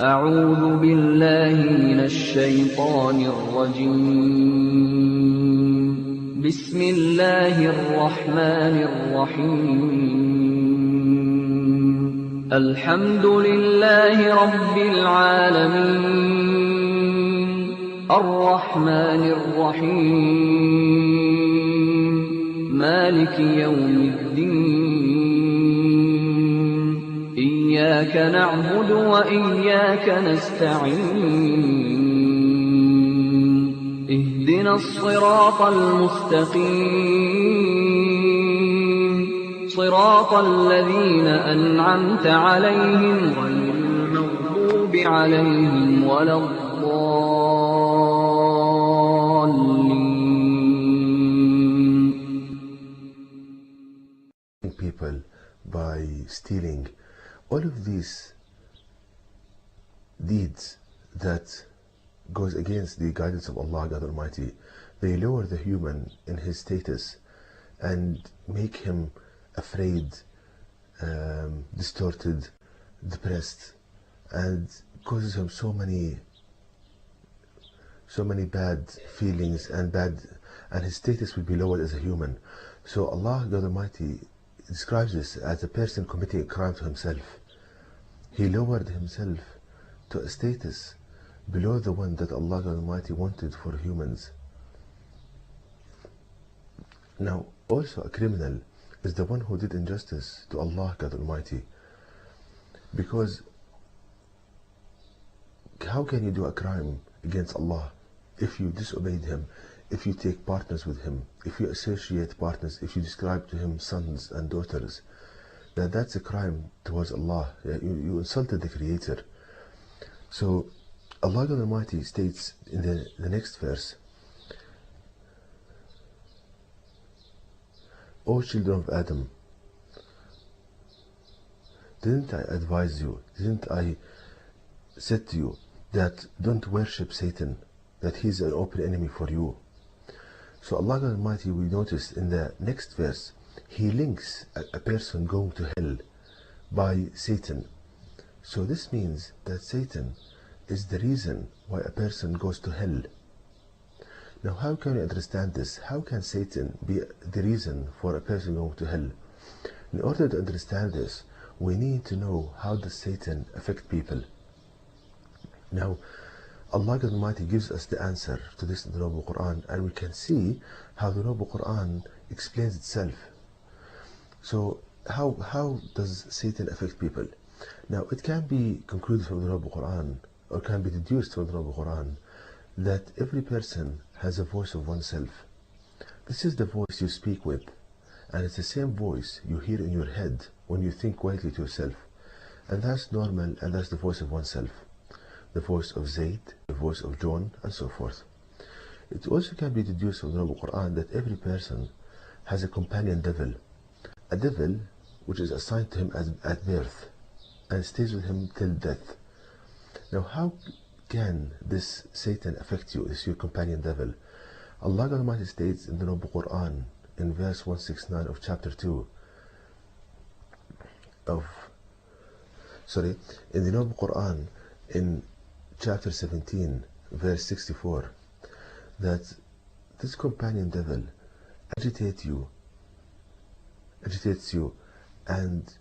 أعوذ بالله من الشيطان الرجيم. بسم الله الرحمن الرحيم. الحمد لله رب العالمين، الرحمن الرحيم، مالك يوم الدين، إياك نعبد وإياك نستعين، اهدنا الصراط المستقيم، صراط الذين أنعمت عليهم غير المغضوب عليهم ولا الضالين. People by stealing. All of these deeds that goes against the guidance of Allah God Almighty, they lower the human in his status and make him afraid, distorted, depressed, and causes him so many bad feelings and his status will be lowered as a human. So Allah God Almighty describes this as a person committing a crime to himself. He lowered himself to a status below the one that Allah God Almighty wanted for humans. Now, also a criminal is the one who did injustice to Allah God Almighty. Because how can you do a crime against Allah if you disobeyed Him, if you take partners with Him, if you associate partners, if you describe to Him sons and daughters? That's a crime towards Allah. You insulted the Creator. So Allah God Almighty states in the next verse, O children of Adam, didn't I advise you, didn't I said to you that don't worship Satan, that he's an open enemy for you? So Allah God Almighty, we notice in the next verse, He links a person going to hell by Satan. So this means that Satan is the reason why a person goes to hell. Now how can we understand this? How can Satan be the reason for a person going to hell? In order to understand this, we need to know how does Satan affect people. Now Allah God Almighty gives us the answer to this in the Noble Quran, and we can see how the Noble Quran explains itself. So how does Satan affect people? Now it can be concluded from the Noble Quran, or can be deduced from the Noble Quran, that every person has a voice of oneself. This is the voice you speak with, and it's the same voice you hear in your head when you think quietly to yourself. And that's normal, and that's the voice of oneself. The voice of Zayd, the voice of John, and so forth. It also can be deduced from the Noble Quran that every person has a companion devil. A devil which is assigned to him at birth and stays with him till death. Now how can this Satan affect you, this your companion devil? Allah God Almighty states in the Noble Quran in verse 169 of chapter 2 in the Noble Quran in chapter 17 verse 64, that this companion devil agitates you and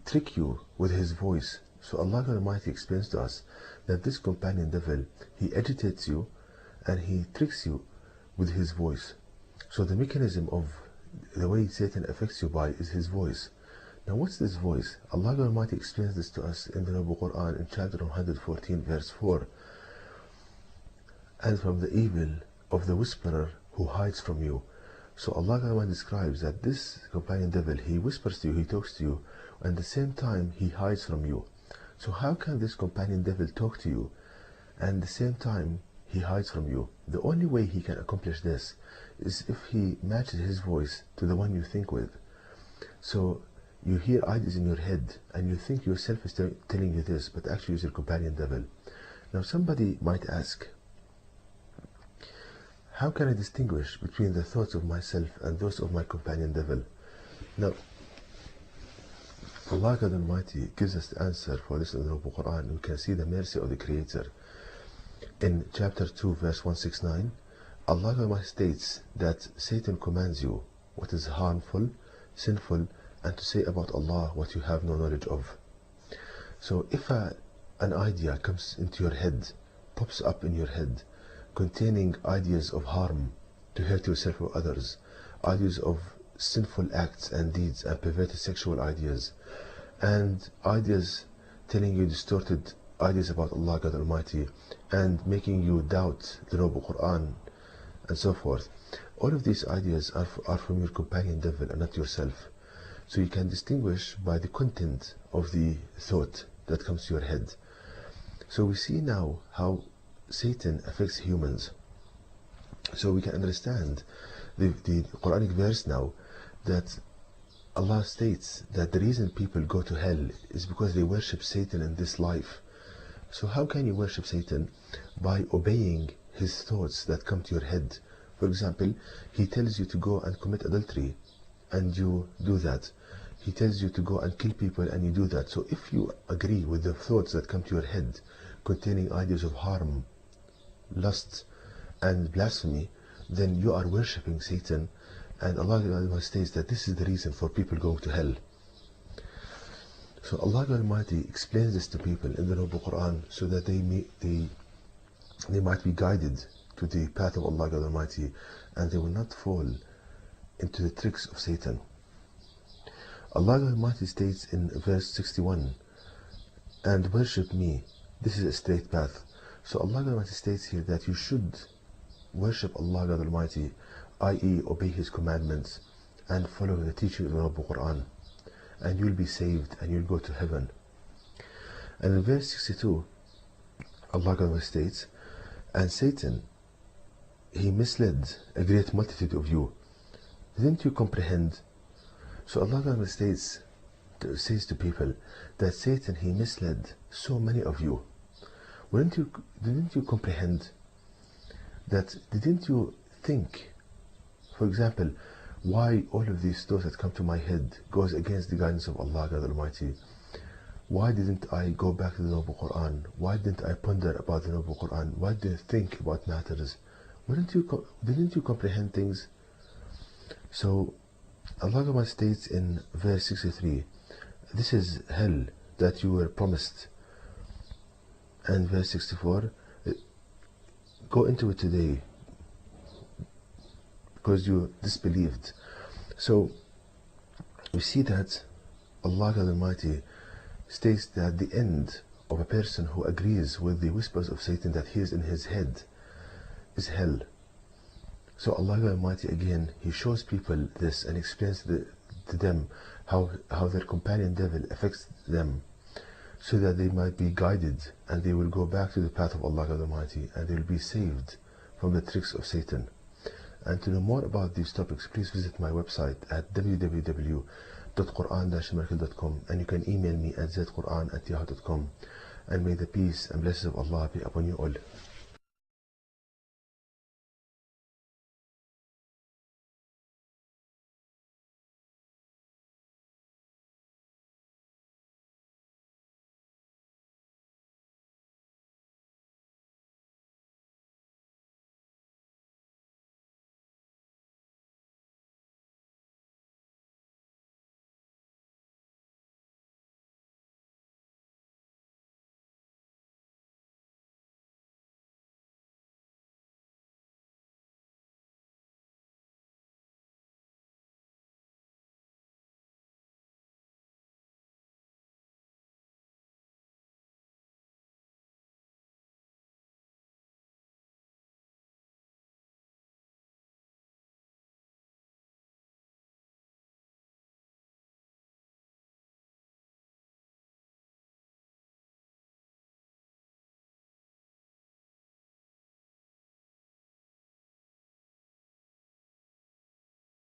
trick you with his voice. So Allah God Almighty explains to us that this companion devil, he agitates you and he tricks you with his voice. So the mechanism of the way Satan affects you by is his voice. Now what's this voice? Allah God Almighty explains this to us in the Noble Quran in chapter 114 verse 4. And from the evil of the whisperer who hides from you. So Allah God Almighty describes that this companion devil, he whispers to you, he talks to you, and at the same time he hides from you. So how can this companion devil talk to you and at the same time he hides from you? The only way he can accomplish this is if he matches his voice to the one you think with. So you hear ideas in your head and you think yourself is telling you this, but actually it's your companion devil. Now somebody might ask, how can I distinguish between the thoughts of myself and those of my companion devil? Now Allah God Almighty gives us the answer for this in the Noble Quran. We can see the mercy of the Creator. In chapter 2, verse 169, Allah God Almighty states that Satan commands you what is harmful, sinful, and to say about Allah what you have no knowledge of. So if an idea comes into your head, pops up in your head, containing ideas of harm, to hurt yourself or others, ideas of sinful acts and deeds and perverted sexual ideas, and ideas telling you distorted ideas about Allah God Almighty and making you doubt the Noble Quran and so forth, all of these ideas are from your companion devil and not yourself. So you can distinguish by the content of the thought that comes to your head. So we see now how Satan affects humans. So we can understand the Quranic verse now that Allah states that the reason people go to hell is because they worship Satan in this life. So how can you worship Satan? By obeying his thoughts that come to your head. For example, he tells you to go and commit adultery, and you do that. He tells you to go and kill people, and you do that. So if you agree with the thoughts that come to your head containing ideas of harm, lust, and blasphemy, then you are worshipping Satan, and Allah states that this is the reason for people going to hell. So Allah Almighty explains this to people in the Noble Quran so that they might be guided to the path of Allah Almighty, and they will not fall into the tricks of Satan. Allah Almighty states in verse 61, and worship me, this is a straight path. So Allah Almighty states here that you should worship Allah Almighty, i.e. obey His commandments and follow the teaching of the Noble Quran, and you'll be saved and you'll go to heaven. And in verse 62, Allah Almighty states, and Satan, he misled a great multitude of you. Didn't you comprehend? So Allah Almighty says to people that Satan, he misled so many of you. Didn't you comprehend that? Didn't you think, for example, why all of these thoughts that come to my head goes against the guidance of Allah God Almighty? Why didn't I go back to the Noble Quran? Why didn't I ponder about the Noble Quran? Why did I think about matters? Didn't you comprehend things? So Allah Almighty states in verse 63, this is hell that you were promised. And verse 64, go into it today because you disbelieved. So we see that Allah Almighty states that the end of a person who agrees with the whispers of Satan that he is in his head is hell. So Allah Almighty again, He shows people this and explains to them how their companion devil affects them, so that they might be guided and they will go back to the path of Allah Almighty and they will be saved from the tricks of Satan. And to know more about these topics, please visit my website at www.quran-miracle.com, and you can email me at zquran@yahoo.com. And may the peace and blessings of Allah be upon you all.